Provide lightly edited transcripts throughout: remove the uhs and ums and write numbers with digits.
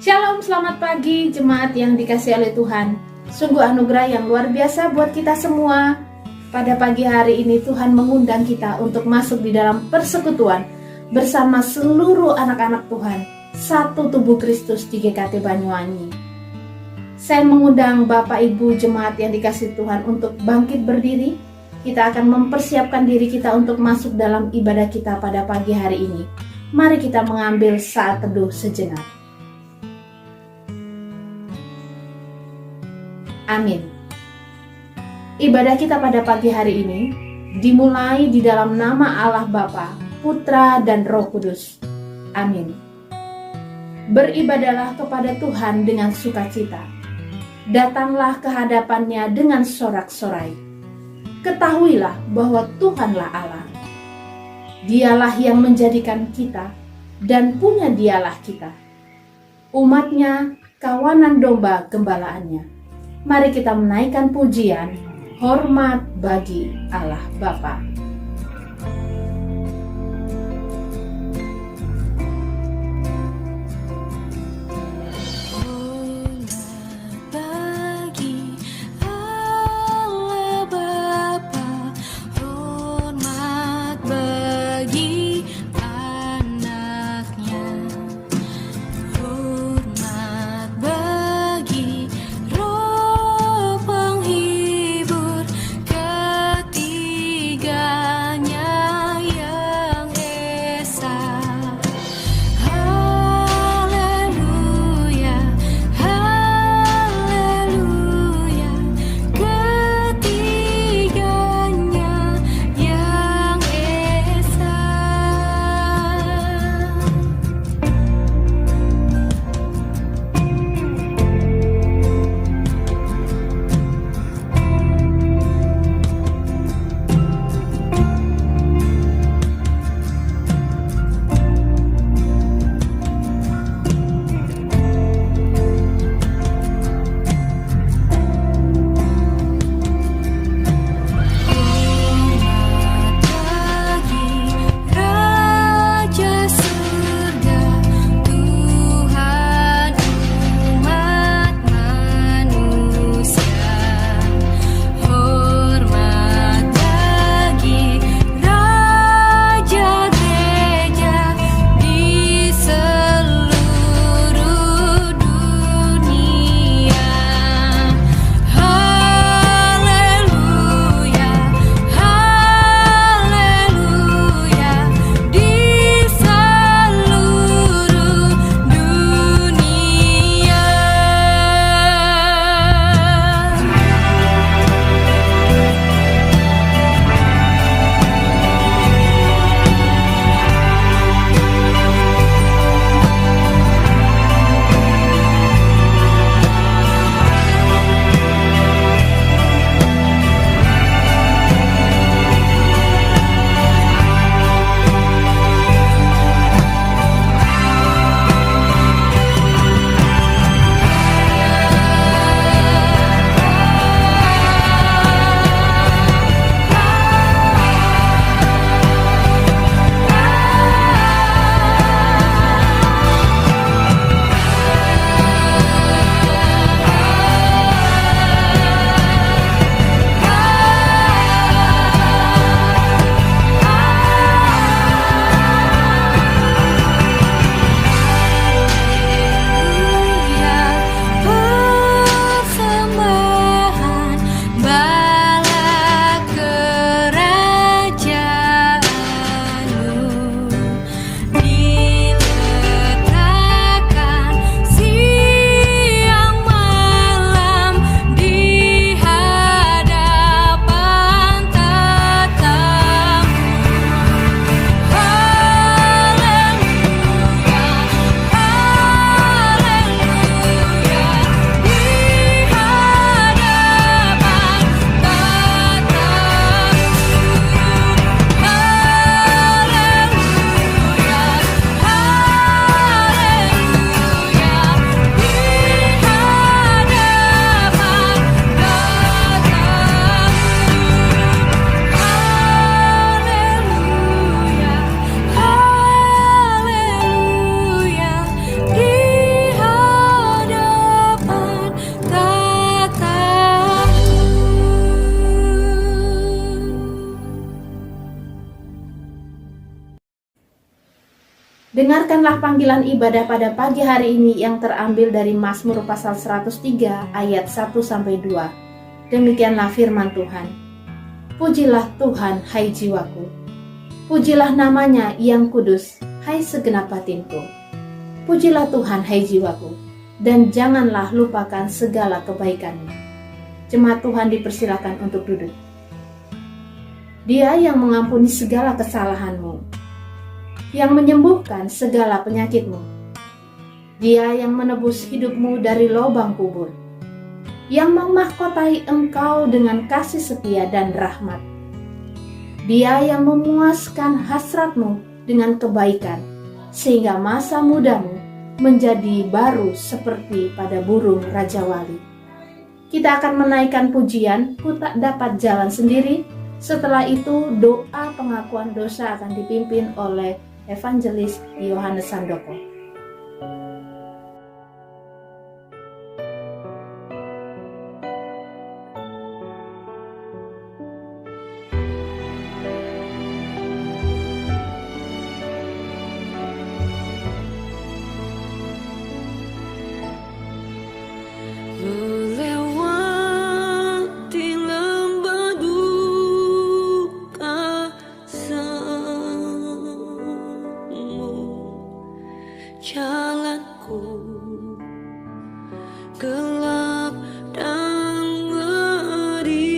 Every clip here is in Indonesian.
Shalom, selamat pagi jemaat yang dikasihi oleh Tuhan. Sungguh anugerah yang luar biasa buat kita semua. Pada pagi hari ini Tuhan mengundang kita untuk masuk di dalam persekutuan bersama seluruh anak-anak Tuhan, satu tubuh Kristus di GKT Banyuwangi. Saya mengundang Bapak Ibu jemaat yang dikasihi Tuhan untuk bangkit berdiri. Kita akan mempersiapkan diri kita untuk masuk dalam ibadah kita pada pagi hari ini. Mari kita mengambil saat teduh sejenak. Amin. Ibadah kita pada pagi hari ini dimulai di dalam nama Allah Bapa, Putra, dan Roh Kudus. Amin. Beribadahlah kepada Tuhan dengan sukacita. Datanglah ke hadapannya dengan sorak-sorai. Ketahuilah bahwa Tuhanlah Allah. Dialah yang menjadikan kita dan punya dialah kita. Umatnya, kawanan domba gembalaannya. Mari kita menaikkan pujian, hormat bagi Allah Bapa. Dengarkanlah panggilan ibadah pada pagi hari ini yang terambil dari Mazmur pasal 103 ayat 1-2. Demikianlah firman Tuhan. Pujilah Tuhan, hai jiwaku. Pujilah namanya yang kudus, hai segenap batinku. Pujilah Tuhan, hai jiwaku, dan janganlah lupakan segala kebaikannya. Jemaat Tuhan dipersilakan untuk duduk. Dia yang mengampuni segala kesalahanmu, yang menyembuhkan segala penyakitmu. Dia yang menebus hidupmu dari lubang kubur, yang memahkotai engkau dengan kasih setia dan rahmat. Dia yang memuaskan hasratmu dengan kebaikan, sehingga masa mudamu menjadi baru seperti pada burung Raja Wali. Kita akan menaikkan pujian, Ku Tak Dapat Jalan Sendiri. Setelah itu doa pengakuan dosa akan dipimpin oleh Evangelis Yohanes Sandoko. Jalanku gelap dan ngeri,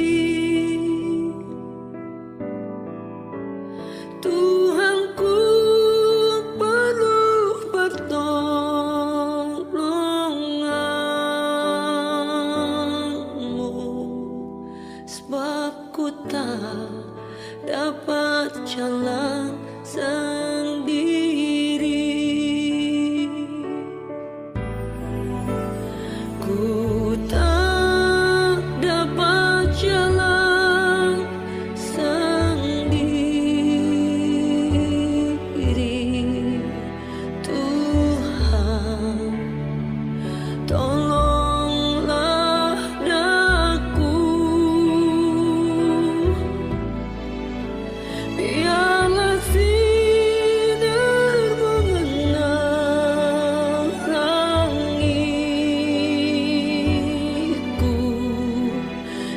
Tuhanku perlu pertolongan-Mu, sebab ku tak dapat jalan sendiri. Ku tak dapat jalan sendiri. Tuhan, tolonglah aku. Biarlah sinarmu menerangiku,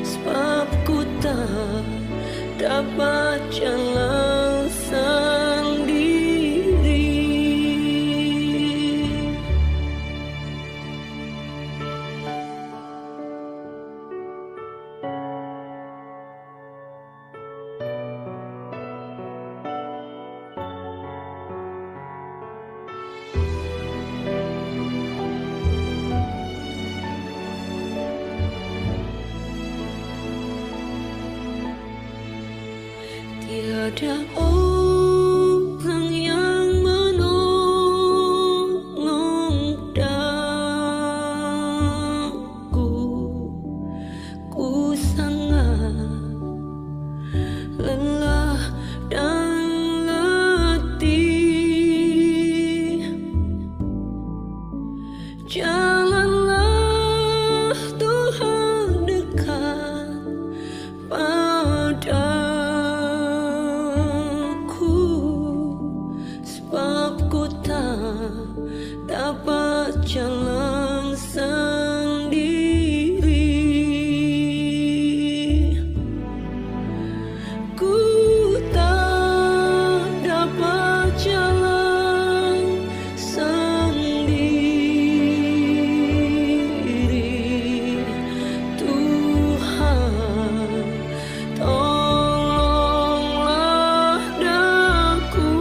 sebab ku tak dapat jalan sendiri. Tiada orang yang menolong daku. Ku sangat lelah dan letih. Jalanlah Tuhan dekat padaku, sebab ku tak dapat jalan sendiri. Ku tak dapat jalan sendiri. Tuhan, tolonglah aku.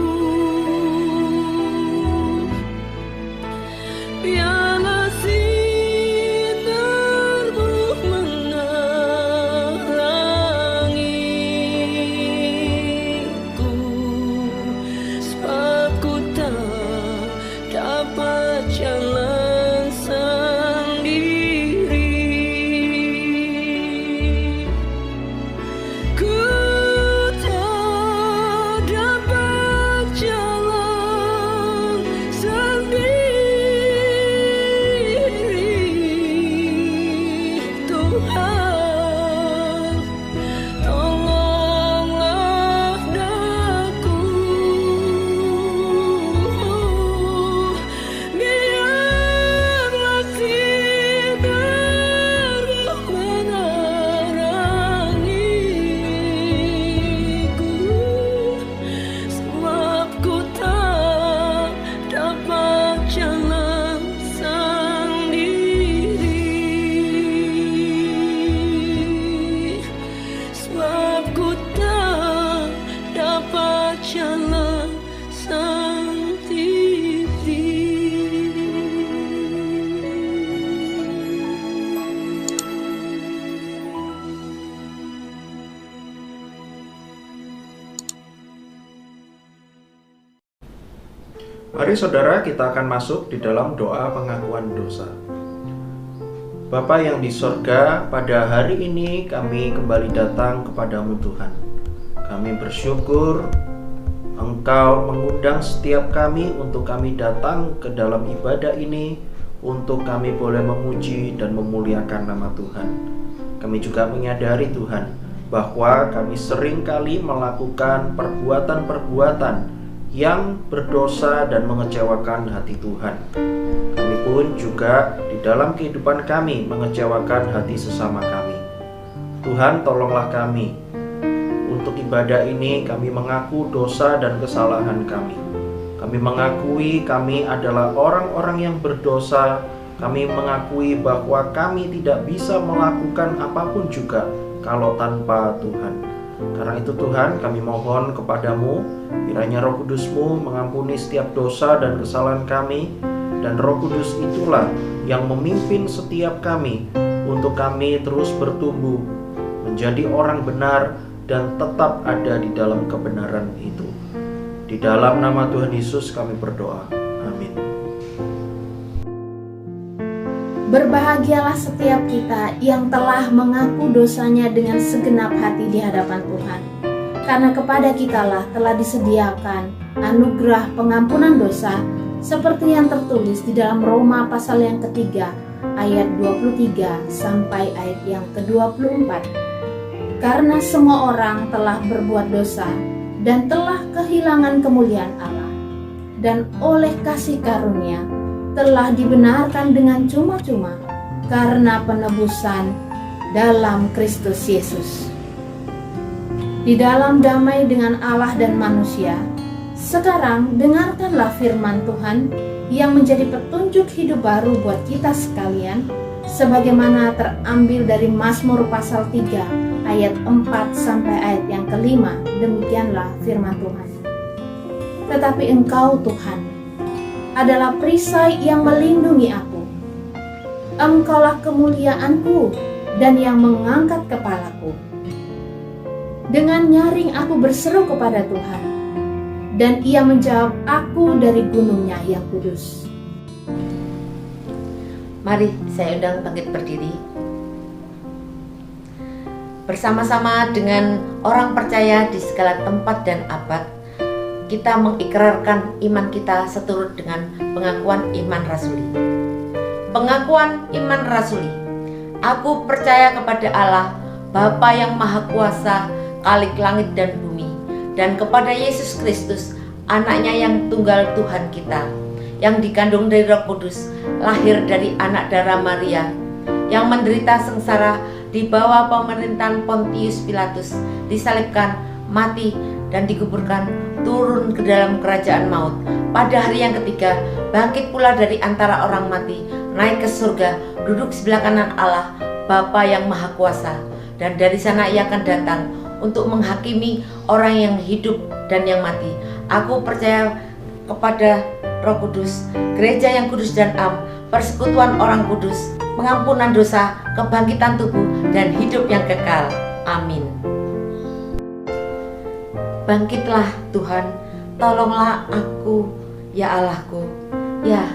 Biarlah sinarmu menerangiku, sebab ku tak dapat jalan sendiri. Ku tak dapat jalan sendiri. Tuhan, tolonglah aku. Mari saudara, kita akan masuk di dalam doa pengakuan dosa. Bapa yang di sorga, pada hari ini kami kembali datang kepadamu Tuhan. Kami bersyukur Engkau mengundang setiap kami untuk kami datang ke dalam ibadah ini, untuk kami boleh memuji dan memuliakan nama Tuhan. Kami juga menyadari Tuhan bahwa kami seringkali melakukan perbuatan-perbuatan yang berdosa dan mengecewakan hati Tuhan. Kami pun juga di dalam kehidupan kami mengecewakan hati sesama kami. Tuhan, tolonglah kami. Untuk ibadah ini kami mengaku dosa dan kesalahan kami. Kami mengakui kami adalah orang-orang yang berdosa. Kami mengakui bahwa kami tidak bisa melakukan apapun juga kalau tanpa Tuhan. Karena itu Tuhan, kami mohon kepadamu, kiranya Roh Kudus-Mu mengampuni setiap dosa dan kesalahan kami, dan Roh Kudus itulah yang memimpin setiap kami untuk kami terus bertumbuh menjadi orang benar dan tetap ada di dalam kebenaran itu. Di dalam nama Tuhan Yesus kami berdoa. Amin. Berbahagialah setiap kita yang telah mengaku dosanya dengan segenap hati di hadapan Tuhan. Karena kepada kitalah telah disediakan anugerah pengampunan dosa, seperti yang tertulis di dalam Roma pasal yang ketiga, ayat 23 sampai ayat yang ke-24. Karena semua orang telah berbuat dosa dan telah kehilangan kemuliaan Allah, dan oleh kasih karunia telah dibenarkan dengan cuma-cuma karena penebusan dalam Kristus Yesus. Di dalam damai dengan Allah dan manusia, sekarang dengarkanlah firman Tuhan yang menjadi petunjuk hidup baru buat kita sekalian, sebagaimana terambil dari Mazmur pasal 3 ayat 4 sampai ayat yang ke-5. Demikianlah firman Tuhan. Tetapi Engkau Tuhan adalah perisai yang melindungi aku. Engkaulah kemuliaanku dan yang mengangkat kepalaku. Dengan nyaring aku berseru kepada Tuhan, dan Ia menjawab aku dari gunungnya yang kudus. Mari saya undang bangkit berdiri. Bersama-sama dengan orang percaya di segala tempat dan abad, kita mengikrarkan iman kita seturut dengan pengakuan iman rasuli. Pengakuan iman rasuli. Aku percaya kepada Allah, Bapa yang Maha Kuasa, Khalik langit dan bumi, dan kepada Yesus Kristus, anaknya yang tunggal Tuhan kita, yang dikandung dari Roh Kudus, lahir dari anak darah Maria, yang menderita sengsara di bawah pemerintahan Pontius Pilatus, disalibkan, mati, dan dikuburkan, turun ke dalam kerajaan maut. Pada hari yang ketiga, bangkit pula dari antara orang mati, naik ke surga, duduk sebelah kanan Allah, Bapa yang Maha Kuasa. Dan dari sana Ia akan datang untuk menghakimi orang yang hidup dan yang mati. Aku percaya kepada Roh Kudus, gereja yang kudus dan am, persekutuan orang kudus, pengampunan dosa, kebangkitan tubuh, dan hidup yang kekal. Amin. Bangkitlah Tuhan, tolonglah aku, ya Allahku. Ya,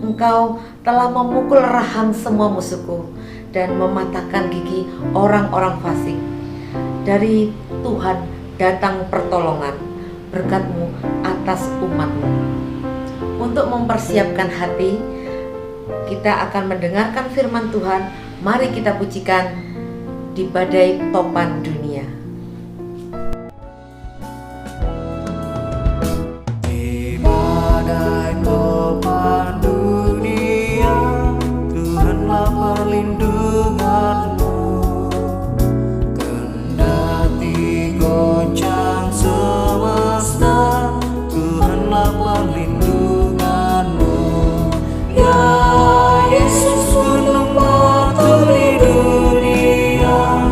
Engkau telah memukul rahang semua musuhku dan mematahkan gigi orang-orang fasik. Dari Tuhan datang pertolongan, berkat-Mu atas umat-Mu. Untuk mempersiapkan hati, kita akan mendengarkan firman Tuhan. Mari kita pujikan di badai topan dunia. Perlindunganmu kendati goncang semesta, Tuhanlah perlindunganmu. Ya Yesus, gunung batu di dunia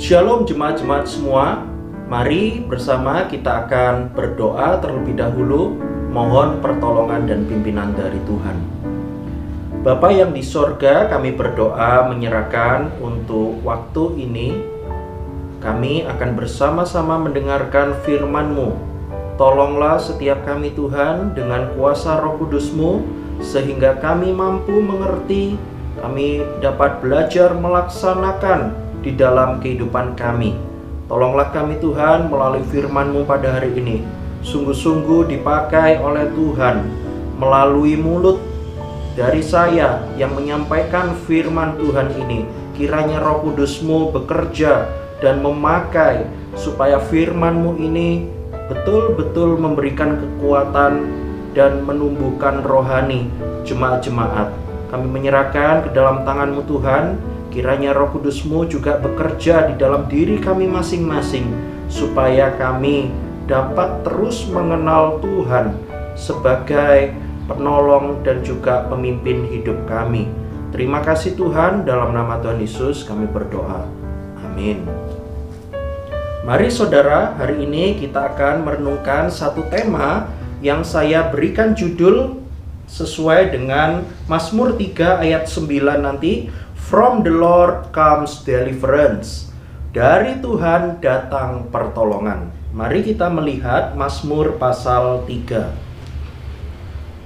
Shalom jemaat-jemaat semua. Mari bersama kita akan berdoa terlebih dahulu, mohon pertolongan dan pimpinan dari Tuhan. Bapa yang di sorga, kami berdoa menyerahkan untuk waktu ini. Kami akan bersama-sama mendengarkan firman-Mu. Tolonglah setiap kami Tuhan dengan kuasa Roh Kudus-Mu, sehingga kami mampu mengerti, kami dapat belajar melaksanakan di dalam kehidupan kami. Tolonglah kami Tuhan melalui firman-Mu pada hari ini sungguh-sungguh dipakai oleh Tuhan melalui mulut dari saya yang menyampaikan firman Tuhan ini. Kiranya Roh Kudus-Mu bekerja dan memakai supaya firman-Mu ini betul-betul memberikan kekuatan dan menumbuhkan rohani jemaat-jemaat. Kami menyerahkan ke dalam tangan-Mu Tuhan. Kiranya Roh Kudus-Mu juga bekerja di dalam diri kami masing-masing, supaya kami dapat terus mengenal Tuhan sebagai penolong dan juga pemimpin hidup kami. Terima kasih Tuhan, dalam nama Tuhan Yesus kami berdoa. Amin. Mari saudara, hari ini kita akan merenungkan satu tema yang saya berikan judul sesuai dengan Mazmur 3 ayat 9 nanti. From the Lord comes deliverance. Dari Tuhan datang pertolongan. Mari kita melihat Mazmur pasal 3.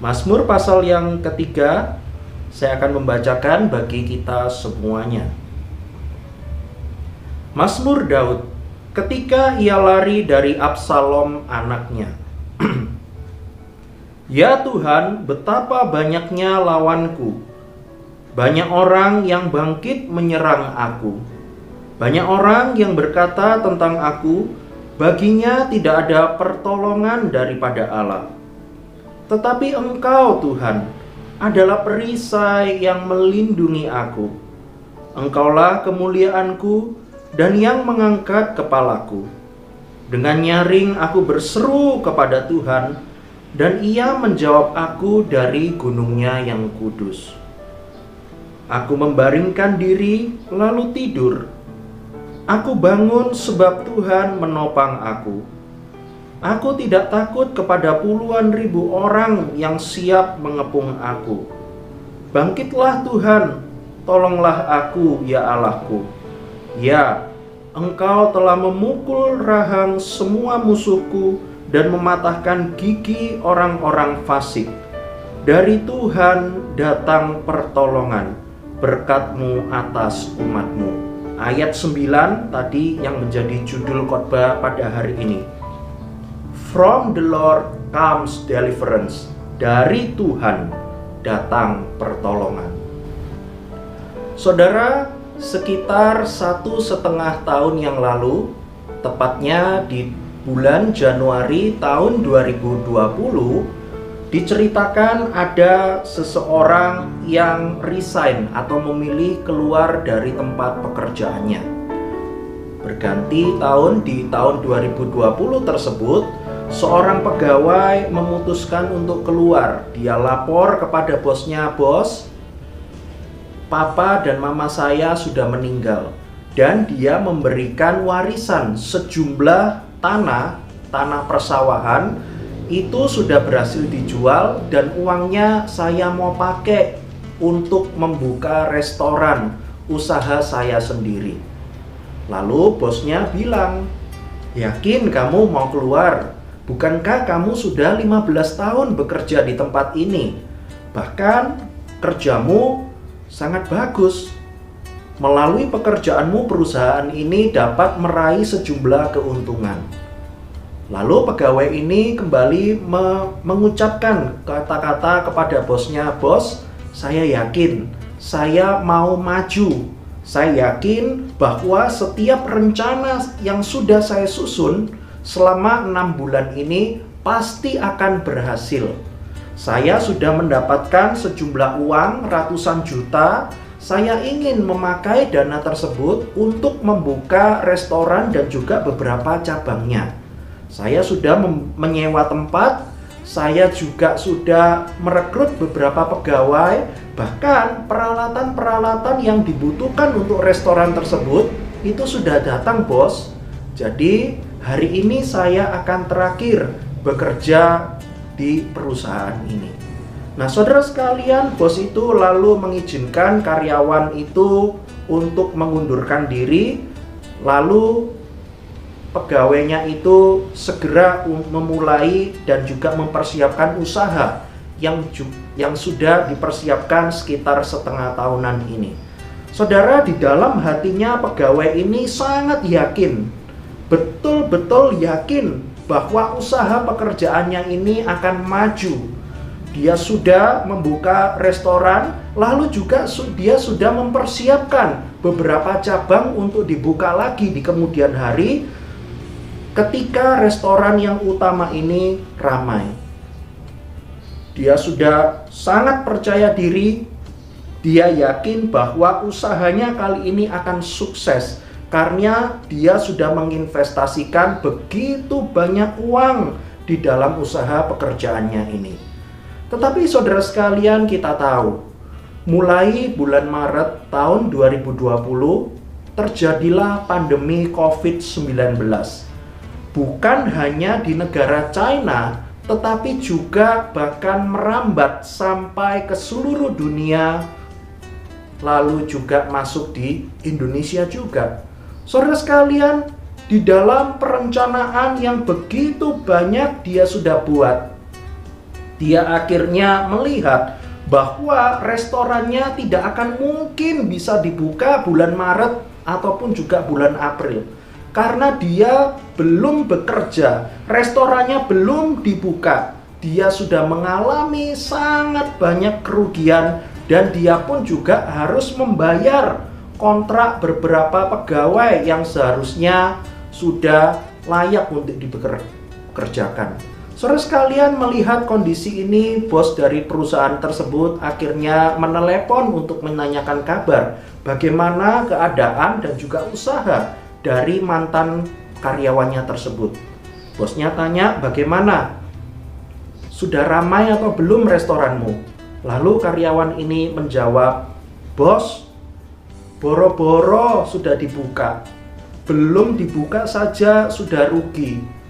Mazmur pasal yang ketiga, saya akan membacakan bagi kita semuanya. Mazmur Daud, ketika ia lari dari Absalom anaknya. Ya Tuhan, betapa banyaknya lawanku. Banyak orang yang bangkit menyerang aku. Banyak orang yang berkata tentang aku, baginya tidak ada pertolongan daripada Allah. Tetapi Engkau Tuhan adalah perisai yang melindungi aku. Engkaulah kemuliaanku dan yang mengangkat kepalaku. Dengan nyaring aku berseru kepada Tuhan, dan Ia menjawab aku dari gunungnya yang kudus. Aku membaringkan diri lalu tidur. Aku bangun sebab Tuhan menopang aku. Aku tidak takut kepada puluhan ribu orang yang siap mengepung aku. Bangkitlah Tuhan, tolonglah aku ya Allahku. Ya, Engkau telah memukul rahang semua musuhku dan mematahkan gigi orang-orang fasik. Dari Tuhan datang pertolongan, berkat-Mu atas umat-Mu. Ayat 9 tadi yang menjadi judul khotbah pada hari ini. From the Lord comes deliverance. Dari Tuhan datang pertolongan. Saudara, sekitar 1,5 tahun yang lalu, tepatnya di bulan Januari tahun 2020, diceritakan ada seseorang yang resign atau memilih keluar dari tempat pekerjaannya. Berganti tahun, di tahun 2020 tersebut, seorang pegawai memutuskan untuk keluar. Dia lapor kepada bosnya, "Bos, papa dan mama saya sudah meninggal." Dan dia memberikan warisan sejumlah tanah persawahan. Itu sudah berhasil dijual dan uangnya saya mau pakai untuk membuka restoran usaha saya sendiri. Lalu bosnya bilang, "Yakin kamu mau keluar? Bukankah kamu sudah 15 tahun bekerja di tempat ini? Bahkan kerjamu sangat bagus. Melalui pekerjaanmu perusahaan ini dapat meraih sejumlah keuntungan." Lalu pegawai ini kembali mengucapkan kata-kata kepada bosnya, "Bos, saya yakin saya mau maju. Saya yakin bahwa setiap rencana yang sudah saya susun selama 6 bulan ini pasti akan berhasil. Saya sudah mendapatkan sejumlah uang ratusan juta. Saya ingin memakai dana tersebut untuk membuka restoran dan juga beberapa cabangnya. Saya sudah menyewa tempat, saya juga sudah merekrut beberapa pegawai, bahkan peralatan-peralatan yang dibutuhkan untuk restoran tersebut itu sudah datang, bos. Jadi hari ini saya akan terakhir bekerja di perusahaan ini. Nah, saudara sekalian, bos itu lalu mengizinkan karyawan itu untuk mengundurkan diri, lalu pegawainya itu segera memulai dan juga mempersiapkan usaha yang sudah dipersiapkan sekitar setengah tahunan ini. Saudara, di dalam hatinya pegawai ini sangat yakin, betul-betul yakin bahwa usaha pekerjaannya ini akan maju. Dia sudah membuka restoran, lalu juga dia sudah mempersiapkan beberapa cabang untuk dibuka lagi di kemudian hari ketika restoran yang utama ini ramai. Dia sudah sangat percaya diri, dia yakin bahwa usahanya kali ini akan sukses karena dia sudah menginvestasikan begitu banyak uang di dalam usaha pekerjaannya ini. Tetapi saudara sekalian, kita tahu, mulai bulan Maret tahun 2020 terjadilah pandemi COVID-19. Bukan hanya di negara China, tetapi juga bahkan merambat sampai ke seluruh dunia, lalu juga masuk di Indonesia juga. Saudara sekalian, di dalam perencanaan yang begitu banyak dia sudah buat, dia akhirnya melihat bahwa restorannya tidak akan mungkin bisa dibuka bulan Maret ataupun juga bulan April. Karena dia belum bekerja, restorannya belum dibuka. Dia sudah mengalami sangat banyak kerugian dan dia pun juga harus membayar kontrak beberapa pegawai yang seharusnya sudah layak untuk dipekerjakan. Saudara sekalian, melihat kondisi ini, bos dari perusahaan tersebut akhirnya menelepon untuk menanyakan kabar bagaimana keadaan dan juga usaha dari mantan karyawannya tersebut. Bosnya tanya, bagaimana? Sudah ramai atau belum restoranmu? Lalu karyawan ini menjawab, bos, boro-boro sudah dibuka. Belum dibuka saja sudah rugi.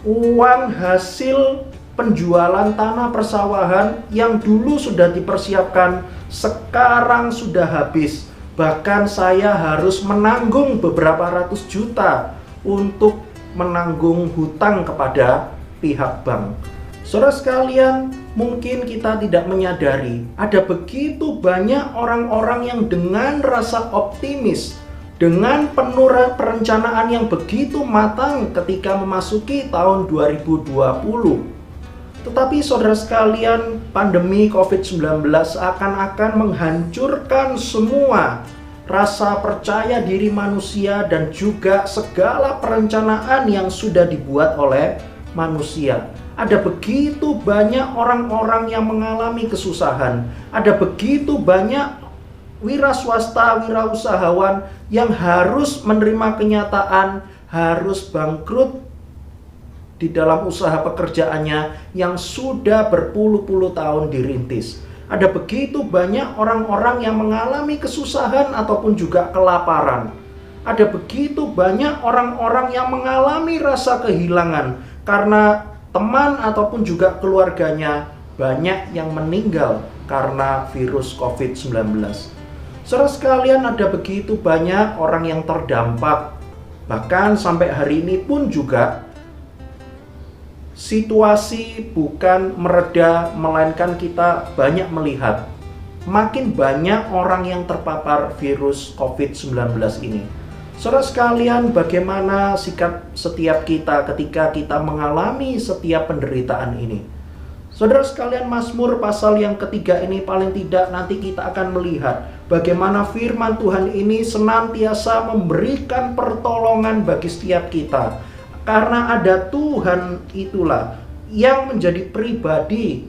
Uang hasil penjualan tanah persawahan yang dulu sudah dipersiapkan sekarang sudah habis. Bahkan saya harus menanggung beberapa ratus juta untuk menanggung hutang kepada pihak bank. Saudara sekalian, mungkin kita tidak menyadari ada begitu banyak orang-orang yang dengan rasa optimis, dengan penuh perencanaan yang begitu matang ketika memasuki tahun 2020. Tetapi saudara sekalian, pandemi COVID-19 akan menghancurkan semua rasa percaya diri manusia dan juga segala perencanaan yang sudah dibuat oleh manusia. Ada begitu banyak orang-orang yang mengalami kesusahan. Ada begitu banyak wira swasta, wira usahawan yang harus menerima kenyataan harus bangkrut di dalam usaha pekerjaannya yang sudah berpuluh-puluh tahun dirintis. Ada begitu banyak orang-orang yang mengalami kesusahan ataupun juga kelaparan. Ada begitu banyak orang-orang yang mengalami rasa kehilangan karena teman ataupun juga keluarganya banyak yang meninggal karena virus COVID-19. Saudara sekalian, ada begitu banyak orang yang terdampak. Bahkan sampai hari ini pun juga situasi bukan mereda, melainkan kita banyak melihat makin banyak orang yang terpapar virus COVID-19 ini. Saudara sekalian, bagaimana sikap setiap kita ketika kita mengalami setiap penderitaan ini? Saudara sekalian, Mazmur pasal yang ketiga ini paling tidak nanti kita akan melihat bagaimana firman Tuhan ini senantiasa memberikan pertolongan bagi setiap kita. Karena ada Tuhan itulah yang menjadi pribadi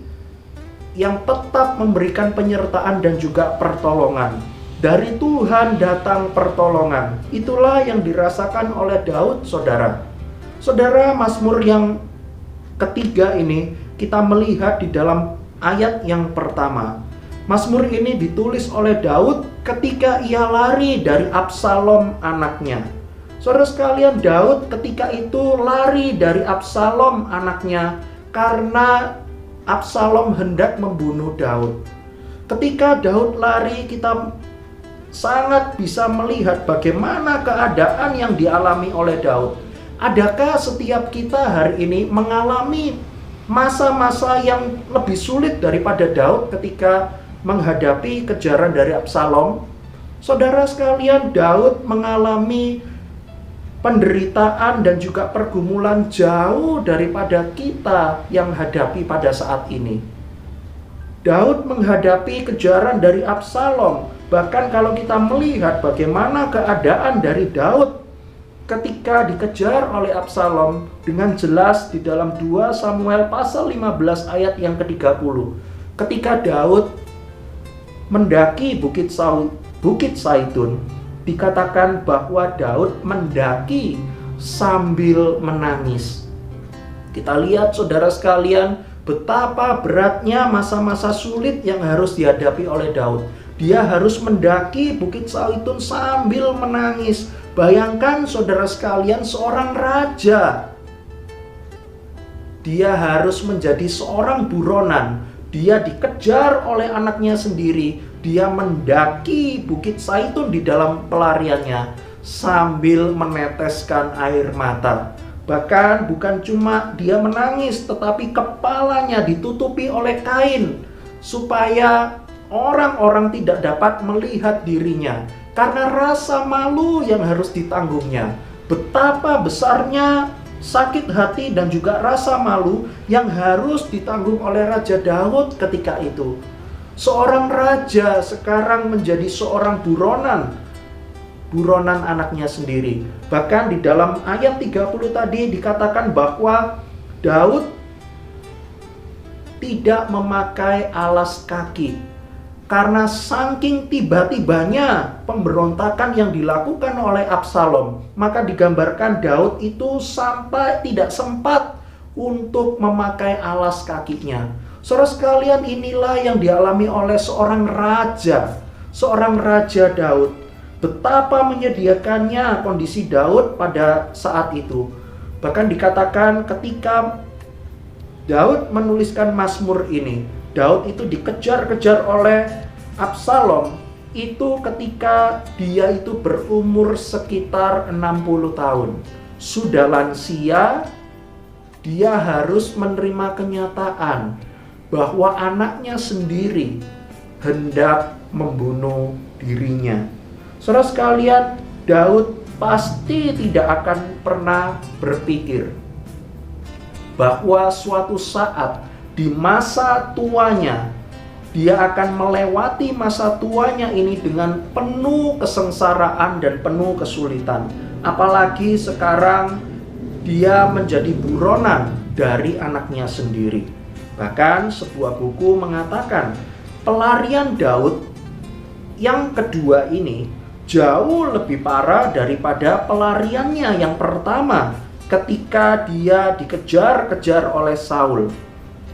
yang tetap memberikan penyertaan dan juga pertolongan. Dari Tuhan datang pertolongan. Itulah yang dirasakan oleh Daud, saudara. Saudara, Mazmur yang ketiga ini kita melihat di dalam ayat yang pertama. Mazmur ini ditulis oleh Daud ketika ia lari dari Absalom anaknya. Saudara sekalian, Daud ketika itu lari dari Absalom anaknya karena Absalom hendak membunuh Daud. Ketika Daud lari, kita sangat bisa melihat bagaimana keadaan yang dialami oleh Daud. Adakah setiap kita hari ini mengalami masa-masa yang lebih sulit daripada Daud ketika menghadapi kejaran dari Absalom? Saudara sekalian, Daud mengalami penderitaan dan juga pergumulan jauh daripada kita yang hadapi pada saat ini. Daud menghadapi kejaran dari Absalom. Bahkan kalau kita melihat bagaimana keadaan dari Daud ketika dikejar oleh Absalom, dengan jelas di dalam 2 Samuel pasal 15 ayat yang ke-30. Ketika Daud mendaki Bukit Zaitun, dikatakan bahwa Daud mendaki sambil menangis. Kita lihat saudara sekalian, betapa beratnya masa-masa sulit yang harus dihadapi oleh Daud. Dia harus mendaki Bukit Zaitun sambil menangis. Bayangkan saudara sekalian, seorang raja. Dia harus menjadi seorang buronan. Dia dikejar oleh anaknya sendiri. Dia mendaki Bukit Zaitun di dalam pelariannya sambil meneteskan air mata. Bahkan bukan cuma dia menangis, tetapi kepalanya ditutupi oleh kain supaya orang-orang tidak dapat melihat dirinya karena rasa malu yang harus ditanggungnya. Betapa besarnya sakit hati dan juga rasa malu yang harus ditanggung oleh Raja Daud ketika itu. Seorang raja sekarang menjadi seorang buronan anaknya sendiri. Bahkan di dalam ayat 30 tadi dikatakan bahwa Daud tidak memakai alas kaki karena saking tiba-tibanya pemberontakan yang dilakukan oleh Absalom. Maka digambarkan Daud itu sampai tidak sempat untuk memakai alas kakinya. Saudara sekalian, inilah yang dialami oleh seorang raja Daud. Betapa menyediakannya kondisi Daud pada saat itu. Bahkan dikatakan ketika Daud menuliskan Mazmur ini, Daud itu dikejar-kejar oleh Absalom itu ketika dia itu berumur sekitar 60 tahun. Sudah lansia, dia harus menerima kenyataan bahwa anaknya sendiri hendak membunuh dirinya. Saudara sekalian, Daud pasti tidak akan pernah berpikir bahwa suatu saat di masa tuanya dia akan melewati masa tuanya ini dengan penuh kesengsaraan dan penuh kesulitan. Apalagi sekarang dia menjadi buronan dari anaknya sendiri. Bahkan sebuah buku mengatakan pelarian Daud yang kedua ini jauh lebih parah daripada pelariannya yang pertama ketika dia dikejar-kejar oleh Saul.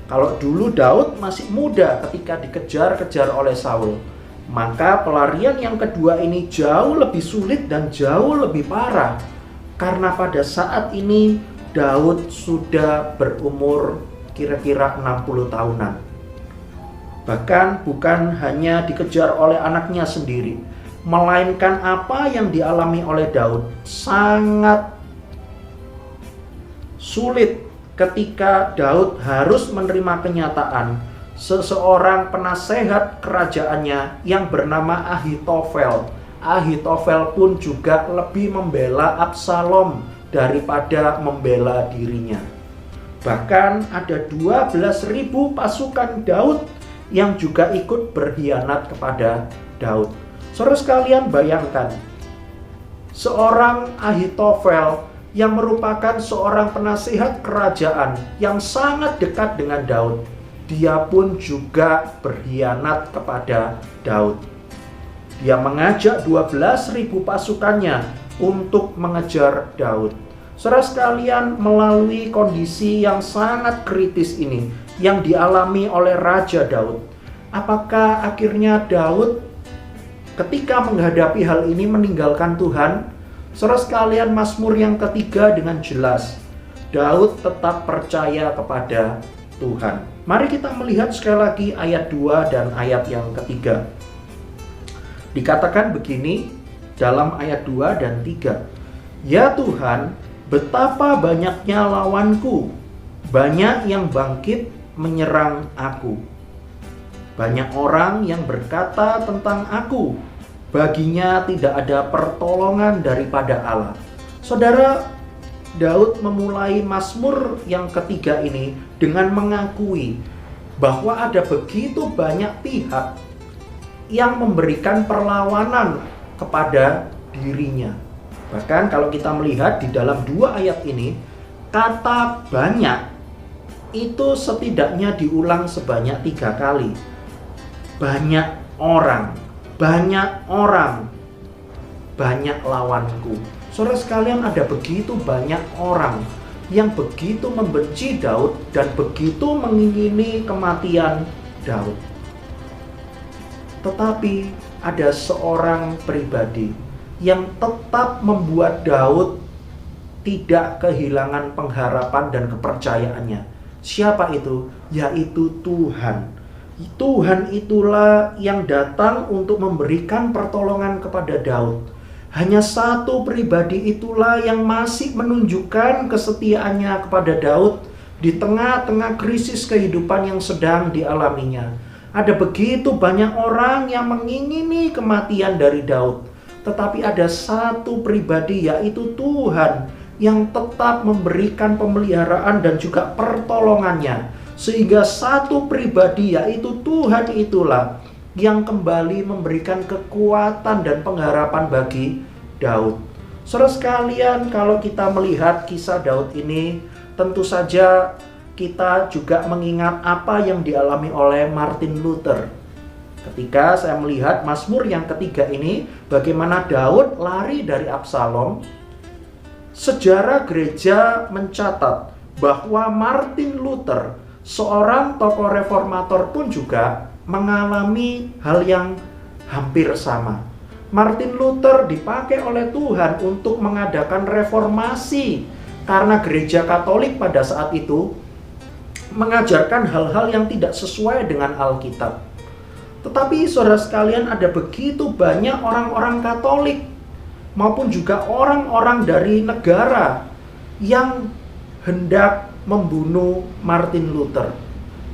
Kalau dulu Daud masih muda ketika dikejar-kejar oleh Saul, maka pelarian yang kedua ini jauh lebih sulit dan jauh lebih parah. Karena pada saat ini Daud sudah berumur kira-kira 60 tahunan. Bahkan bukan hanya dikejar oleh anaknya sendiri, melainkan apa yang dialami oleh Daud sangat sulit ketika Daud harus menerima kenyataan seseorang penasehat kerajaannya yang bernama Ahitofel. Ahitofel pun juga lebih membela Absalom daripada membela dirinya. Bahkan ada 12.000 pasukan Daud yang juga ikut berkhianat kepada Daud. Saudara sekalian, bayangkan seorang Ahitofel yang merupakan seorang penasehat kerajaan yang sangat dekat dengan Daud, dia pun juga berkhianat kepada Daud. Dia mengajak 12.000 pasukannya untuk mengejar Daud. Saudara sekalian, melalui kondisi yang sangat kritis ini yang dialami oleh Raja Daud, apakah akhirnya Daud ketika menghadapi hal ini meninggalkan Tuhan? Saudara sekalian, Mazmur yang ketiga dengan jelas Daud tetap percaya kepada Tuhan. Mari kita melihat sekali lagi ayat 2 dan ayat yang ketiga. Dikatakan begini dalam ayat 2 dan 3. Ya Tuhan, betapa banyaknya lawanku, banyak yang bangkit menyerang aku. Banyak orang yang berkata tentang aku, baginya tidak ada pertolongan daripada Allah. Saudara, Daud memulai Mazmur yang ketiga ini dengan mengakui bahwa ada begitu banyak pihak yang memberikan perlawanan kepada dirinya. Bahkan kalau kita melihat di dalam 2 ayat ini, kata banyak itu setidaknya diulang sebanyak 3 kali. Banyak orang, banyak lawanku. Saudara sekalian, ada begitu banyak orang yang begitu membenci Daud dan begitu mengingini kematian Daud. Tetapi ada seorang pribadi yang tetap membuat Daud tidak kehilangan pengharapan dan kepercayaannya. Siapa itu? Yaitu Tuhan. Tuhan itulah yang datang untuk memberikan pertolongan kepada Daud. Hanya satu pribadi itulah yang masih menunjukkan kesetiaannya kepada Daud di tengah-tengah krisis kehidupan yang sedang dialaminya. Ada begitu banyak orang yang mengingini kematian dari Daud, tetapi ada satu pribadi, yaitu Tuhan, yang tetap memberikan pemeliharaan dan juga pertolongannya. Sehingga satu pribadi, yaitu Tuhan itulah yang kembali memberikan kekuatan dan pengharapan bagi Daud. Saudara sekalian, kalau kita melihat kisah Daud ini, tentu saja kita juga mengingat apa yang dialami oleh Martin Luther. Ketika saya melihat Mazmur yang ketiga ini, bagaimana Daud lari dari Absalom, sejarah gereja mencatat bahwa Martin Luther, seorang tokoh reformator, pun juga mengalami hal yang hampir sama. Martin Luther dipakai oleh Tuhan untuk mengadakan reformasi karena gereja Katolik pada saat itu mengajarkan hal-hal yang tidak sesuai dengan Alkitab. Tetapi saudara sekalian, ada begitu banyak orang-orang Katolik maupun juga orang-orang dari negara yang hendak membunuh Martin Luther,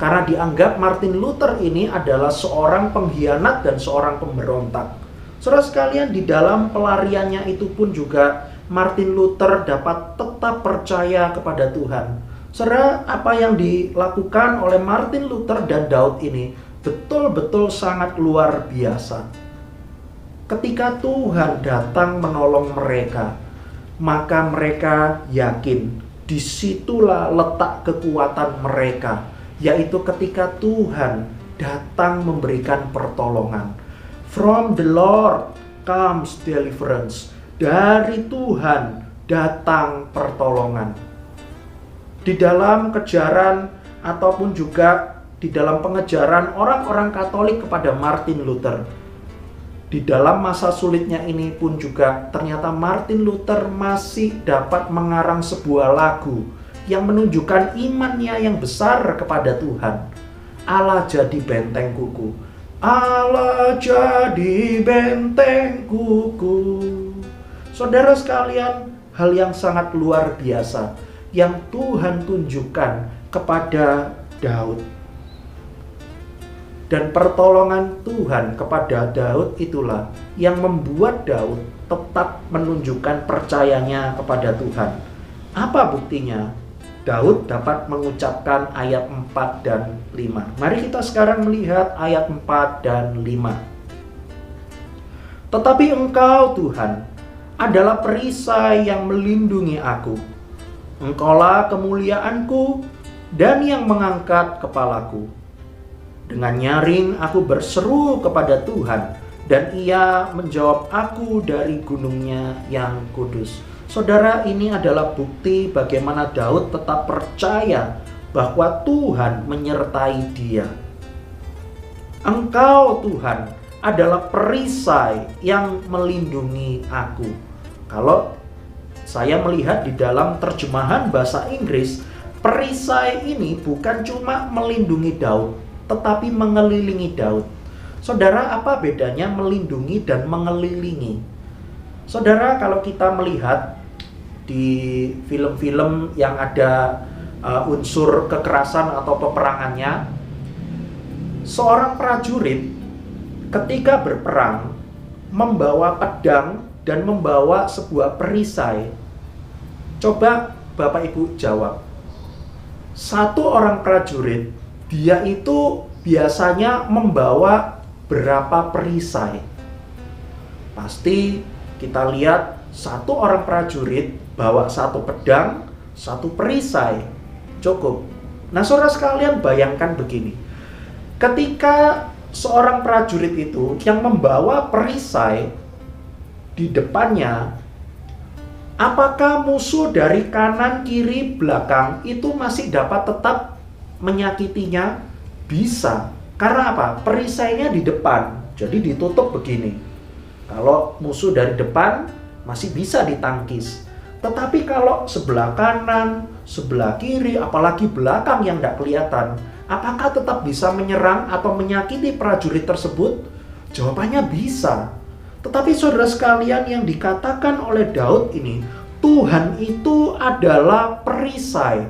karena dianggap Martin Luther ini adalah seorang pengkhianat dan seorang pemberontak. Saudara sekalian, di dalam pelariannya itu pun juga Martin Luther dapat tetap percaya kepada Tuhan. Saudara, apa yang dilakukan oleh Martin Luther dan Daud ini betul-betul sangat luar biasa. Ketika Tuhan datang menolong mereka, maka mereka yakin disitulah letak kekuatan mereka, yaitu ketika Tuhan datang memberikan pertolongan. From the Lord comes deliverance. Dari Tuhan datang pertolongan. Di dalam kejaran ataupun juga di dalam pengejaran orang-orang Katolik kepada Martin Luther, di dalam masa sulitnya ini pun juga ternyata Martin Luther masih dapat mengarang sebuah lagu yang menunjukkan imannya yang besar kepada Tuhan. Allah jadi bentengku, Allah jadi bentengku. Saudara sekalian, hal yang sangat luar biasa yang Tuhan tunjukkan kepada Daud. Dan pertolongan Tuhan kepada Daud itulah yang membuat Daud tetap menunjukkan percayanya kepada Tuhan. Apa buktinya? Daud dapat mengucapkan ayat 4 dan 5. Mari kita sekarang melihat ayat 4 dan 5. Tetapi Engkau Tuhan adalah perisai yang melindungi aku. Engkaulah kemuliaanku dan yang mengangkat kepalaku. Dengan nyaring aku berseru kepada Tuhan, dan Ia menjawab aku dari gunungnya yang kudus. Saudara, ini adalah bukti bagaimana Daud tetap percaya bahwa Tuhan menyertai dia. Engkau Tuhan adalah perisai yang melindungi aku. Kalau saya melihat di dalam terjemahan bahasa Inggris, perisai ini bukan cuma melindungi Daud, tetapi mengelilingi Daud. Saudara, apa bedanya melindungi dan mengelilingi? Saudara, kalau kita melihat di film-film yang ada unsur kekerasan atau peperangannya, seorang prajurit ketika berperang membawa pedang dan membawa sebuah perisai. Coba Bapak Ibu jawab. Satu orang prajurit, dia itu biasanya membawa berapa perisai? Pasti kita lihat satu orang prajurit bawa satu pedang, satu perisai. Cukup. Nah, saudara sekalian, bayangkan begini. Ketika seorang prajurit itu yang membawa perisai di depannya, apakah musuh dari kanan, kiri, belakang itu masih dapat tetap menyakitinya? Bisa. Karena apa? Perisainya di depan, jadi ditutup begini. Kalau musuh dari depan masih bisa ditangkis. Tetapi kalau sebelah kanan, sebelah kiri, apalagi belakang yang tidak kelihatan, apakah tetap bisa menyerang atau menyakiti prajurit tersebut? Jawabannya bisa. Tetapi saudara sekalian, yang dikatakan oleh Daud ini, Tuhan itu adalah perisai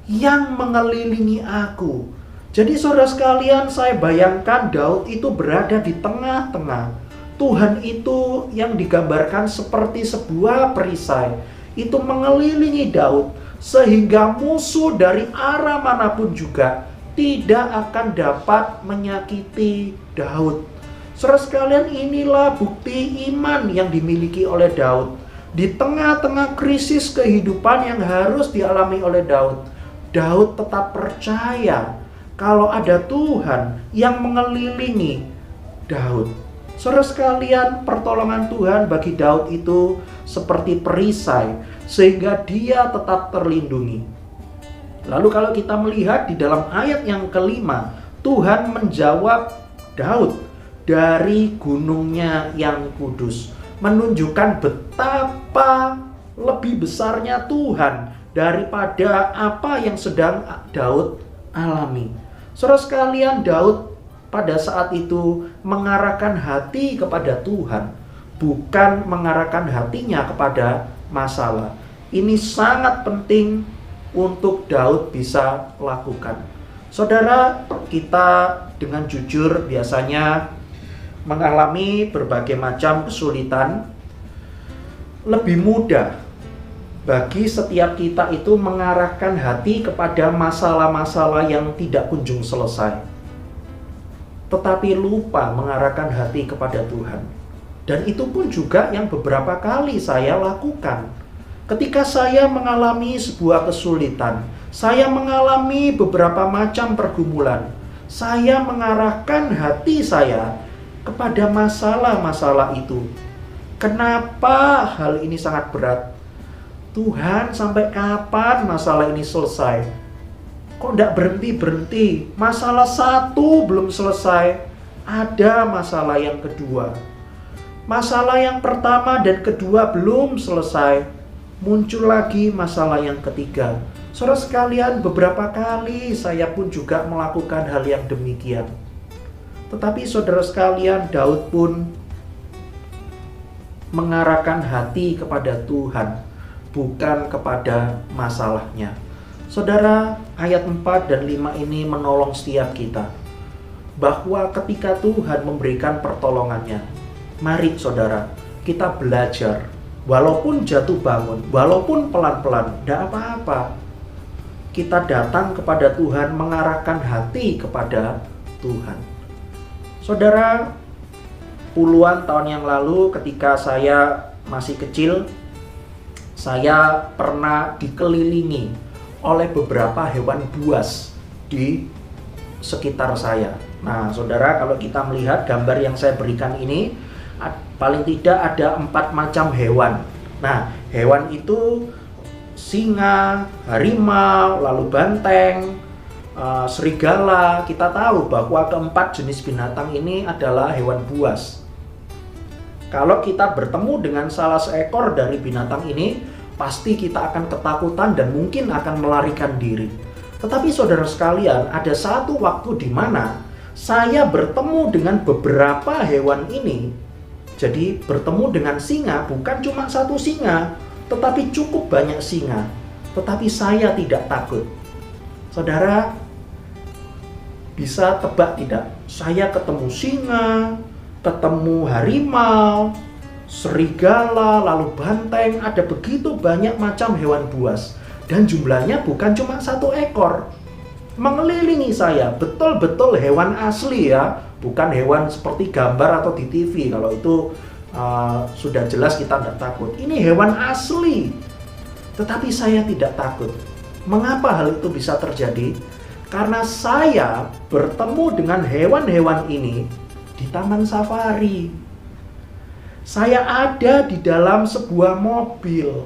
yang mengelilingi aku. Jadi saudara sekalian, saya bayangkan Daud itu berada di tengah-tengah. Tuhan itu yang digambarkan seperti sebuah perisai, itu mengelilingi Daud, sehingga musuh dari arah manapun juga tidak akan dapat menyakiti Daud. Saudara sekalian, inilah bukti iman yang dimiliki oleh Daud. Di tengah-tengah krisis kehidupan yang harus dialami oleh Daud, Daud tetap percaya kalau ada Tuhan yang mengelilingi Daud. Saudara sekalian, pertolongan Tuhan bagi Daud itu seperti perisai, sehingga dia tetap terlindungi. Lalu kalau kita melihat di dalam ayat yang kelima, Tuhan menjawab Daud dari gunungnya yang kudus, menunjukkan betapa lebih besarnya Tuhan daripada apa yang sedang Daud alami. Saudara sekalian, Daud pada saat itu mengarahkan hati kepada Tuhan, bukan mengarahkan hatinya kepada masalah. Ini sangat penting untuk Daud bisa lakukan. Saudara, kita dengan jujur biasanya mengalami berbagai macam kesulitan. Lebih mudah bagi setiap kita itu mengarahkan hati kepada masalah-masalah yang tidak kunjung selesai, tetapi lupa mengarahkan hati kepada Tuhan. Dan itu pun juga yang beberapa kali saya lakukan. Ketika saya mengalami sebuah kesulitan, saya mengalami beberapa macam pergumulan, saya mengarahkan hati saya kepada masalah-masalah itu. Kenapa hal ini sangat berat? Tuhan, sampai kapan masalah ini selesai? Kok tidak berhenti-berhenti? Masalah satu belum selesai, ada masalah yang kedua. Masalah yang pertama dan kedua belum selesai, muncul lagi masalah yang ketiga. Saudara sekalian, beberapa kali saya pun juga melakukan hal yang demikian. Tetapi saudara sekalian, Daud pun mengarahkan hati kepada Tuhan, bukan kepada masalahnya. Saudara, ayat 4 dan 5 ini menolong setiap kita, bahwa ketika Tuhan memberikan pertolongannya, mari saudara, kita belajar. Walaupun jatuh bangun, walaupun pelan-pelan, tidak apa-apa. Kita datang kepada Tuhan, mengarahkan hati kepada Tuhan. Saudara, puluhan tahun yang lalu ketika saya masih kecil, saya pernah dikelilingi oleh beberapa hewan buas di sekitar saya. Nah, saudara, kalau kita melihat gambar yang saya berikan ini, paling tidak ada 4 macam hewan. Nah, hewan itu singa, harimau, lalu banteng, serigala. Kita tahu bahwa keempat jenis binatang ini adalah hewan buas. Kalau kita bertemu dengan salah seekor dari binatang ini, pasti kita akan ketakutan dan mungkin akan melarikan diri. Tetapi saudara sekalian, ada satu waktu di mana saya bertemu dengan beberapa hewan ini. Jadi bertemu dengan singa, bukan cuma satu singa, tetapi cukup banyak singa. Tetapi saya tidak takut. Saudara bisa tebak tidak? Saya ketemu singa, ketemu harimau, serigala, lalu banteng, ada begitu banyak macam hewan buas. Dan jumlahnya bukan cuma satu ekor. Mengelilingi saya, betul-betul hewan asli ya. Bukan hewan seperti gambar atau di TV. Kalau itu sudah jelas kita tidak takut. Ini hewan asli. Tetapi saya tidak takut. Mengapa hal itu bisa terjadi? Karena saya bertemu dengan hewan-hewan ini di taman safari. Saya ada di dalam sebuah mobil.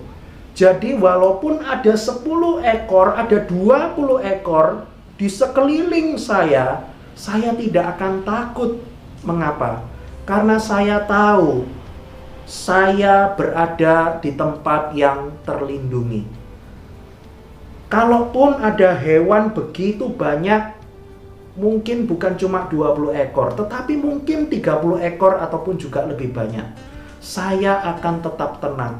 Jadi walaupun ada 10 ekor, ada 20 ekor di sekeliling saya tidak akan takut. Mengapa? Karena saya tahu saya berada di tempat yang terlindungi. Kalaupun ada hewan begitu banyak, mungkin bukan cuma 20 ekor, tetapi mungkin 30 ekor ataupun juga lebih banyak, saya akan tetap tenang.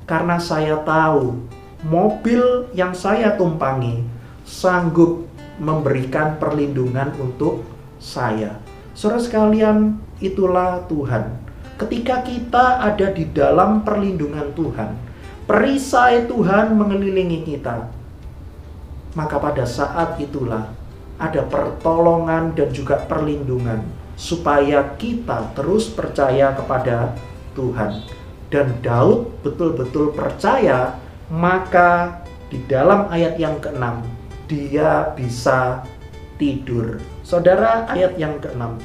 Karena saya tahu mobil yang saya tumpangi sanggup memberikan perlindungan untuk saya. Saudara sekalian, itulah Tuhan. Ketika kita ada di dalam perlindungan Tuhan, perisai Tuhan mengelilingi kita, maka pada saat itulah ada pertolongan dan juga perlindungan supaya kita terus percaya kepada Tuhan. Dan Daud betul-betul percaya, maka di dalam ayat yang ke-6 dia bisa tidur. Saudara, ayat yang ke-6.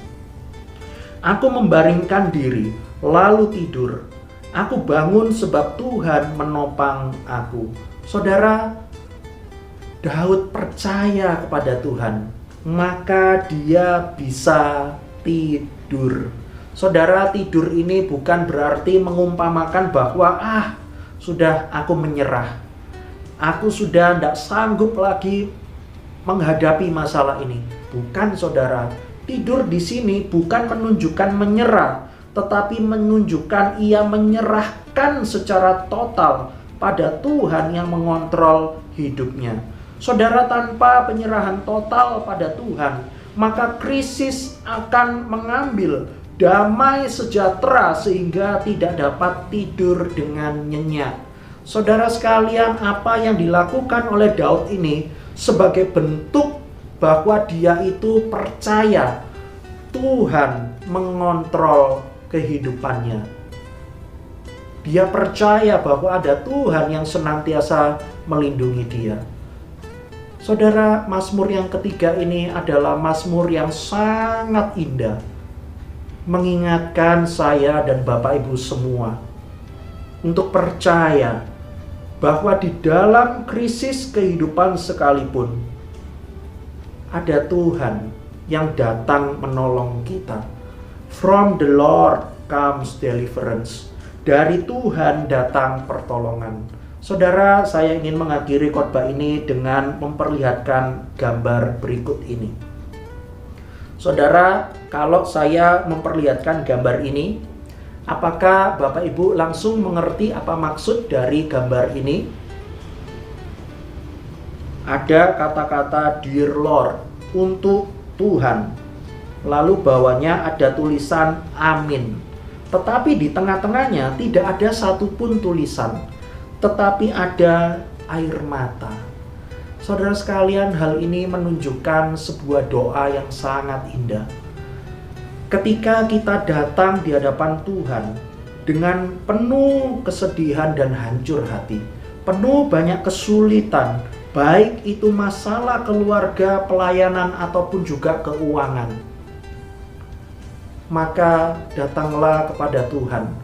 Aku membaringkan diri, lalu tidur. Aku bangun sebab Tuhan menopang aku. Saudara, Daud percaya kepada Tuhan, maka dia bisa tidur. Saudara, tidur ini bukan berarti mengumpamakan bahwa sudah aku menyerah. Aku sudah tidak sanggup lagi menghadapi masalah ini. Bukan, saudara. Tidur di sini bukan menunjukkan menyerah, tetapi menunjukkan ia menyerahkan secara total pada Tuhan yang mengontrol hidupnya. Saudara, tanpa penyerahan total pada Tuhan, maka krisis akan mengambil damai sejahtera sehingga tidak dapat tidur dengan nyenyak. Saudara sekalian, apa yang dilakukan oleh Daud ini sebagai bentuk bahwa dia itu percaya Tuhan mengontrol kehidupannya. Dia percaya bahwa ada Tuhan yang senantiasa melindungi dia. Saudara, Mazmur yang ketiga ini adalah Mazmur yang sangat indah, mengingatkan saya dan Bapak Ibu semua untuk percaya bahwa di dalam krisis kehidupan sekalipun ada Tuhan yang datang menolong kita. From the Lord comes deliverance. Dari Tuhan datang pertolongan. Saudara, saya ingin mengakhiri khotbah ini dengan memperlihatkan gambar berikut ini. Saudara, kalau saya memperlihatkan gambar ini, apakah Bapak Ibu langsung mengerti apa maksud dari gambar ini? Ada kata-kata Dear Lord, untuk Tuhan. Lalu bawahnya ada tulisan Amin. Tetapi di tengah-tengahnya tidak ada satupun tulisan, tetapi ada air mata. Saudara sekalian, hal ini menunjukkan sebuah doa yang sangat indah. Ketika kita datang di hadapan Tuhan dengan penuh kesedihan dan hancur hati, penuh banyak kesulitan, baik itu masalah keluarga, pelayanan, ataupun juga keuangan, maka datanglah kepada Tuhan,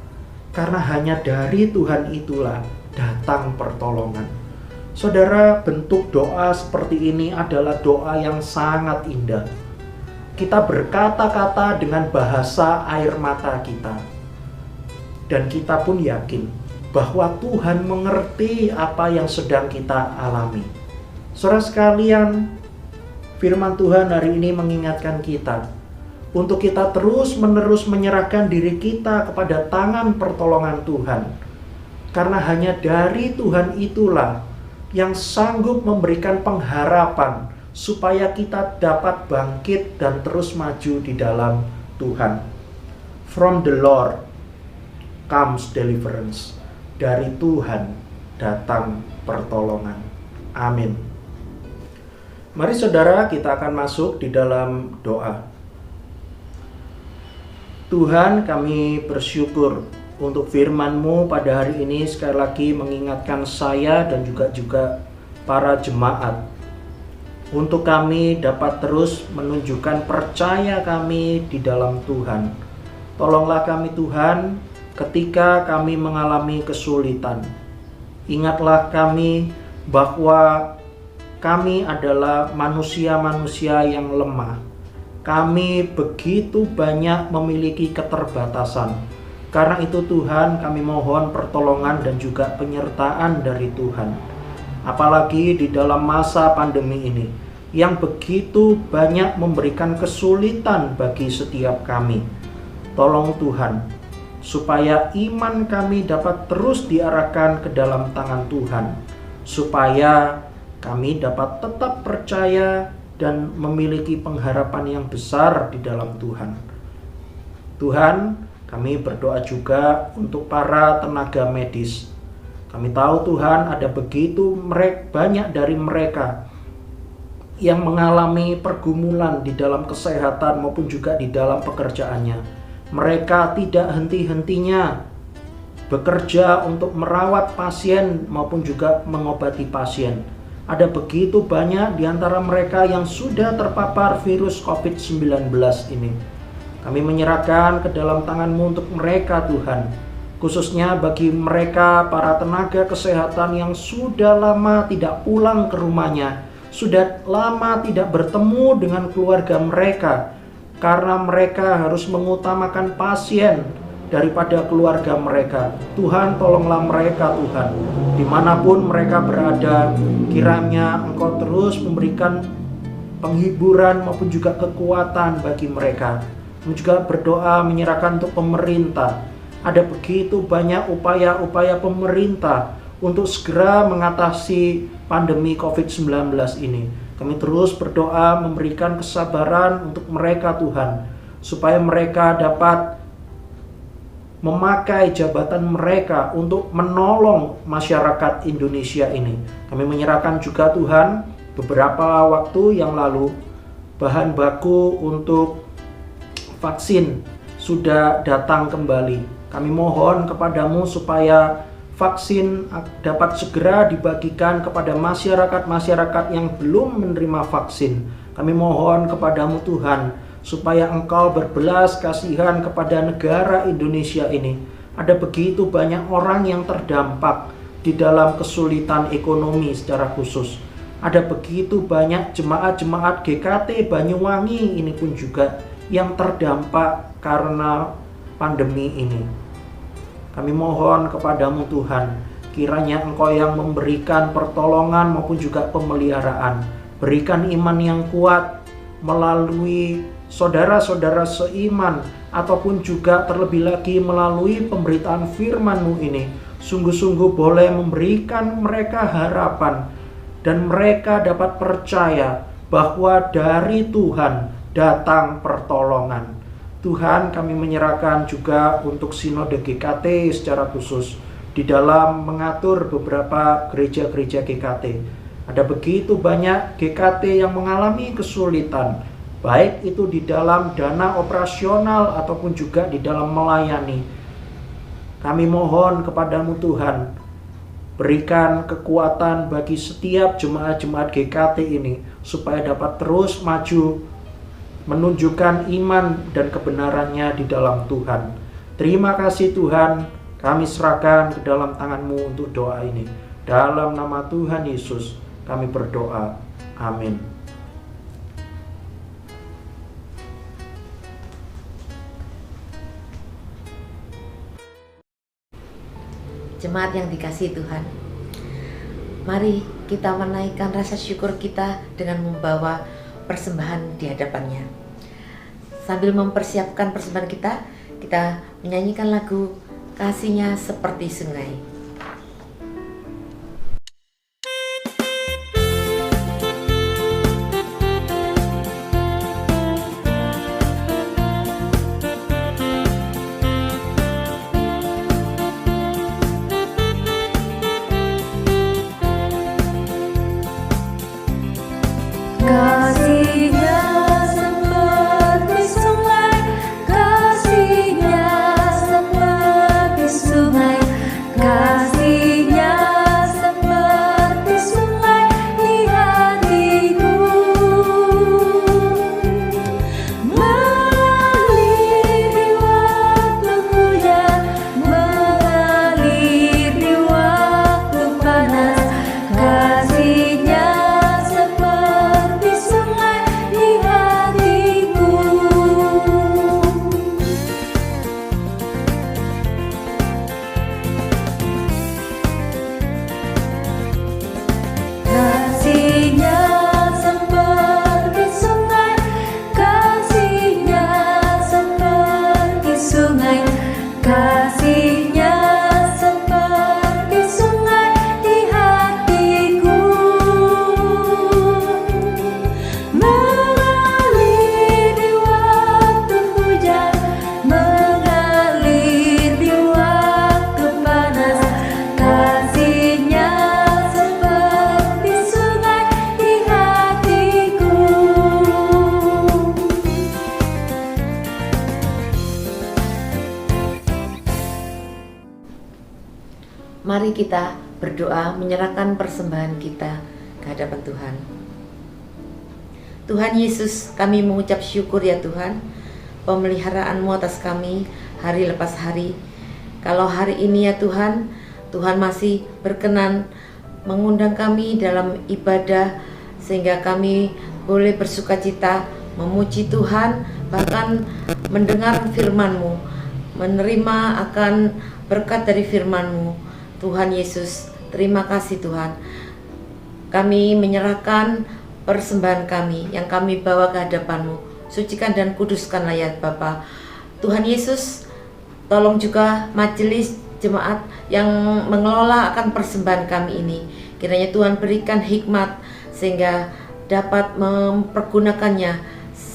karena hanya dari Tuhan itulah datang pertolongan. Saudara, bentuk doa seperti ini adalah doa yang sangat indah. Kita berkata-kata dengan bahasa air mata kita. Dan kita pun yakin bahwa Tuhan mengerti apa yang sedang kita alami. Saudara sekalian, firman Tuhan hari ini mengingatkan kita untuk kita terus-menerus menyerahkan diri kita kepada tangan pertolongan Tuhan. Karena hanya dari Tuhan itulah yang sanggup memberikan pengharapan supaya kita dapat bangkit dan terus maju di dalam Tuhan. From the Lord comes deliverance. Dari Tuhan datang pertolongan. Amin. Mari saudara, kita akan masuk di dalam doa. Tuhan, kami bersyukur untuk firman-Mu pada hari ini sekali lagi mengingatkan saya dan juga para jemaat. Untuk kami dapat terus menunjukkan percaya kami di dalam Tuhan. Tolonglah kami Tuhan, ketika kami mengalami kesulitan, ingatlah kami bahwa kami adalah manusia-manusia yang lemah. Kami begitu banyak memiliki keterbatasan. Karena itu Tuhan, kami mohon pertolongan dan juga penyertaan dari Tuhan. Apalagi di dalam masa pandemi ini, yang begitu banyak memberikan kesulitan bagi setiap kami. Tolong Tuhan, supaya iman kami dapat terus diarahkan ke dalam tangan Tuhan, supaya kami dapat tetap percaya dan memiliki pengharapan yang besar di dalam Tuhan. Tuhan, kami berdoa juga untuk para tenaga medis. Kami tahu Tuhan, ada begitu banyak dari mereka yang mengalami pergumulan di dalam kesehatan maupun juga di dalam pekerjaannya. Mereka tidak henti-hentinya bekerja untuk merawat pasien maupun juga mengobati pasien. Ada begitu banyak di antara mereka yang sudah terpapar virus COVID-19 ini. Kami menyerahkan ke dalam tangan-Mu untuk mereka Tuhan. Khususnya bagi mereka para tenaga kesehatan yang sudah lama tidak pulang ke rumahnya. Sudah lama tidak bertemu dengan keluarga mereka. Karena mereka harus mengutamakan pasien daripada keluarga mereka. Tuhan, tolonglah mereka Tuhan. Dimanapun mereka berada, kiranya Engkau terus memberikan penghiburan maupun juga kekuatan bagi mereka. Kami juga berdoa menyerahkan untuk pemerintah. Ada begitu banyak upaya-upaya pemerintah untuk segera mengatasi pandemi COVID-19 ini. Kami terus berdoa memberikan kesabaran untuk mereka Tuhan, supaya mereka dapat memakai jabatan mereka untuk menolong masyarakat Indonesia ini. Kami menyerahkan juga Tuhan, beberapa waktu yang lalu bahan baku untuk vaksin sudah datang kembali. Kami mohon kepadamu supaya vaksin dapat segera dibagikan kepada masyarakat-masyarakat yang belum menerima vaksin. Kami mohon kepadamu Tuhan, supaya Engkau berbelas kasihan kepada negara Indonesia ini. Ada begitu banyak orang yang terdampak di dalam kesulitan ekonomi secara khusus. Ada begitu banyak jemaat-jemaat GKT Banyuwangi ini pun juga yang terdampak karena pandemi ini. Kami mohon kepadamu Tuhan, kiranya Engkau yang memberikan pertolongan maupun juga pemeliharaan. Berikan iman yang kuat melalui saudara-saudara seiman, ataupun juga terlebih lagi melalui pemberitaan firman-Mu ini. Sungguh-sungguh boleh memberikan mereka harapan, dan mereka dapat percaya bahwa dari Tuhan datang pertolongan. Tuhan, kami menyerahkan juga untuk Sinode GKT secara khusus di dalam mengatur beberapa gereja-gereja GKT. Ada begitu banyak GKT yang mengalami kesulitan, baik itu di dalam dana operasional ataupun juga di dalam melayani. Kami mohon kepadamu Tuhan, berikan kekuatan bagi setiap jemaat-jemaat GKT ini supaya dapat terus maju menunjukkan iman dan kebenarannya di dalam Tuhan. Terima kasih Tuhan, kami serahkan ke dalam tangan-Mu untuk doa ini. Dalam nama Tuhan Yesus kami berdoa. Amin. Jemaat yang dikasihi Tuhan, mari kita menaikkan rasa syukur kita dengan membawa persembahan di hadapannya. Sambil mempersiapkan persembahan kita, kita menyanyikan lagu Kasihnya Seperti Sungai. Kasihnya seperti sungai, kasihnya seperti sungai, kasihnya seperti sungai di hatiku, mengalir di waktu hujan, mengalir di waktu panas, kasihnya seperti sungai di hatiku. Kasihnya seperti sungai, kasihnya seperti sungai, kasihnya seperti sungai di hatiku, mengalir di waktu hujan, mengalir di waktu panas, kasihnya seperti sungai di hatiku. Mari kita berdoa menyerahkan persembahan kita ke hadapan Tuhan. Tuhan Yesus, kami mengucap syukur ya Tuhan, pemeliharaanmu atas kami hari lepas hari. Kalau hari ini ya Tuhan, Tuhan masih berkenan mengundang kami dalam ibadah, sehingga kami boleh bersukacita memuji Tuhan, bahkan mendengar firman-Mu, menerima akan berkat dari firman-Mu. Tuhan Yesus, terima kasih Tuhan. Kami menyerahkan persembahan kami yang kami bawa ke hadapan-Mu. Sucikan dan kuduskanlah ya Bapa. Tuhan Yesus, tolong juga majelis jemaat yang mengelola akan persembahan kami ini. Kiranya Tuhan berikan hikmat sehingga dapat mempergunakannya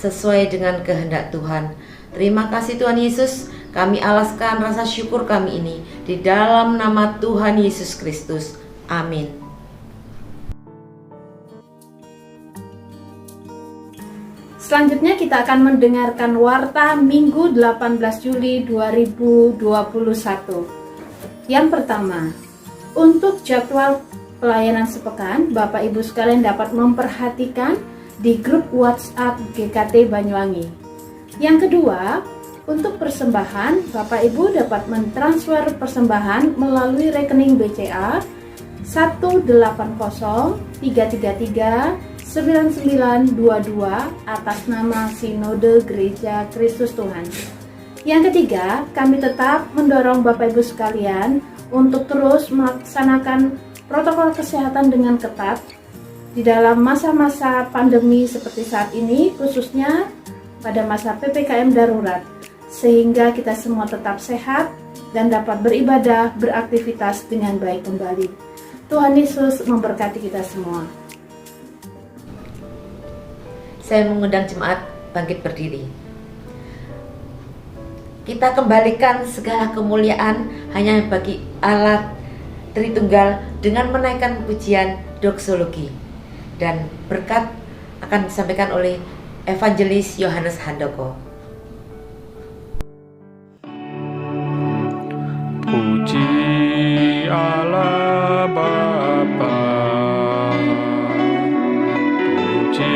sesuai dengan kehendak Tuhan. Terima kasih Tuhan Yesus. Kami alaskan rasa syukur kami ini di dalam nama Tuhan Yesus Kristus. Amin. Selanjutnya kita akan mendengarkan warta Minggu 18 Juli 2021. Yang pertama, untuk jadwal pelayanan sepekan, Bapak Ibu sekalian dapat memperhatikan di grup WhatsApp GKT Banyuwangi. Yang kedua, untuk persembahan, Bapak Ibu dapat mentransfer persembahan melalui rekening BCA 18033399922 atas nama Sinode Gereja Kristus Tuhan. Yang ketiga, kami tetap mendorong Bapak Ibu sekalian untuk terus melaksanakan protokol kesehatan dengan ketat di dalam masa-masa pandemi seperti saat ini, khususnya pada masa PPKM darurat, sehingga kita semua tetap sehat dan dapat beribadah, beraktivitas dengan baik kembali. Tuhan Yesus memberkati kita semua. Saya mengundang jemaat bangkit berdiri. Kita kembalikan segala kemuliaan hanya bagi Allah Tritunggal dengan menaikkan pujian doksologi, dan berkat akan disampaikan oleh Evangelis Yohanes Handoko. Puji Allah Bapa, puji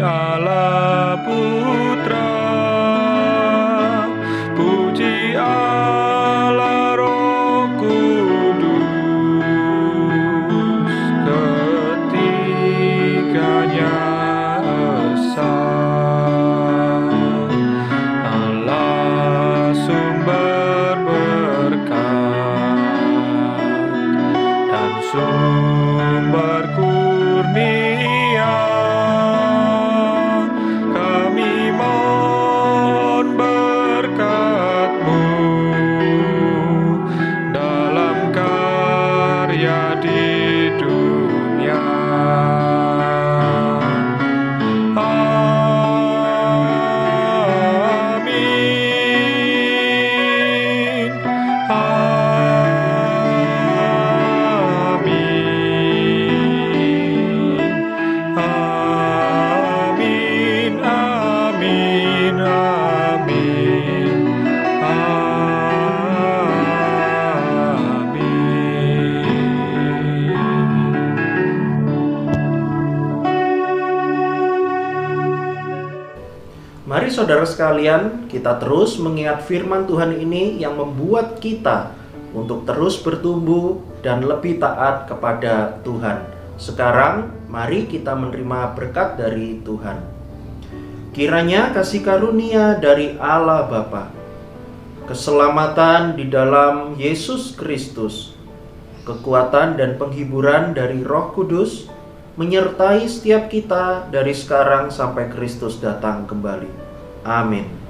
Allah Putra, puji Allah Roh Kudus, Mari saudara sekalian, kita terus mengingat firman Tuhan ini yang membuat kita untuk terus bertumbuh dan lebih taat kepada Tuhan. Sekarang, mari kita menerima berkat dari Tuhan. Kiranya kasih karunia dari Allah Bapa, keselamatan di dalam Yesus Kristus, kekuatan dan penghiburan dari Roh Kudus menyertai setiap kita dari sekarang sampai Kristus datang kembali. Amin.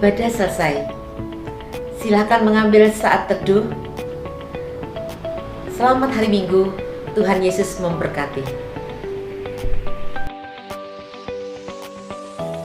Ibadah selesai. Silakan mengambil saat teduh. Selamat hari Minggu. Tuhan Yesus memberkati.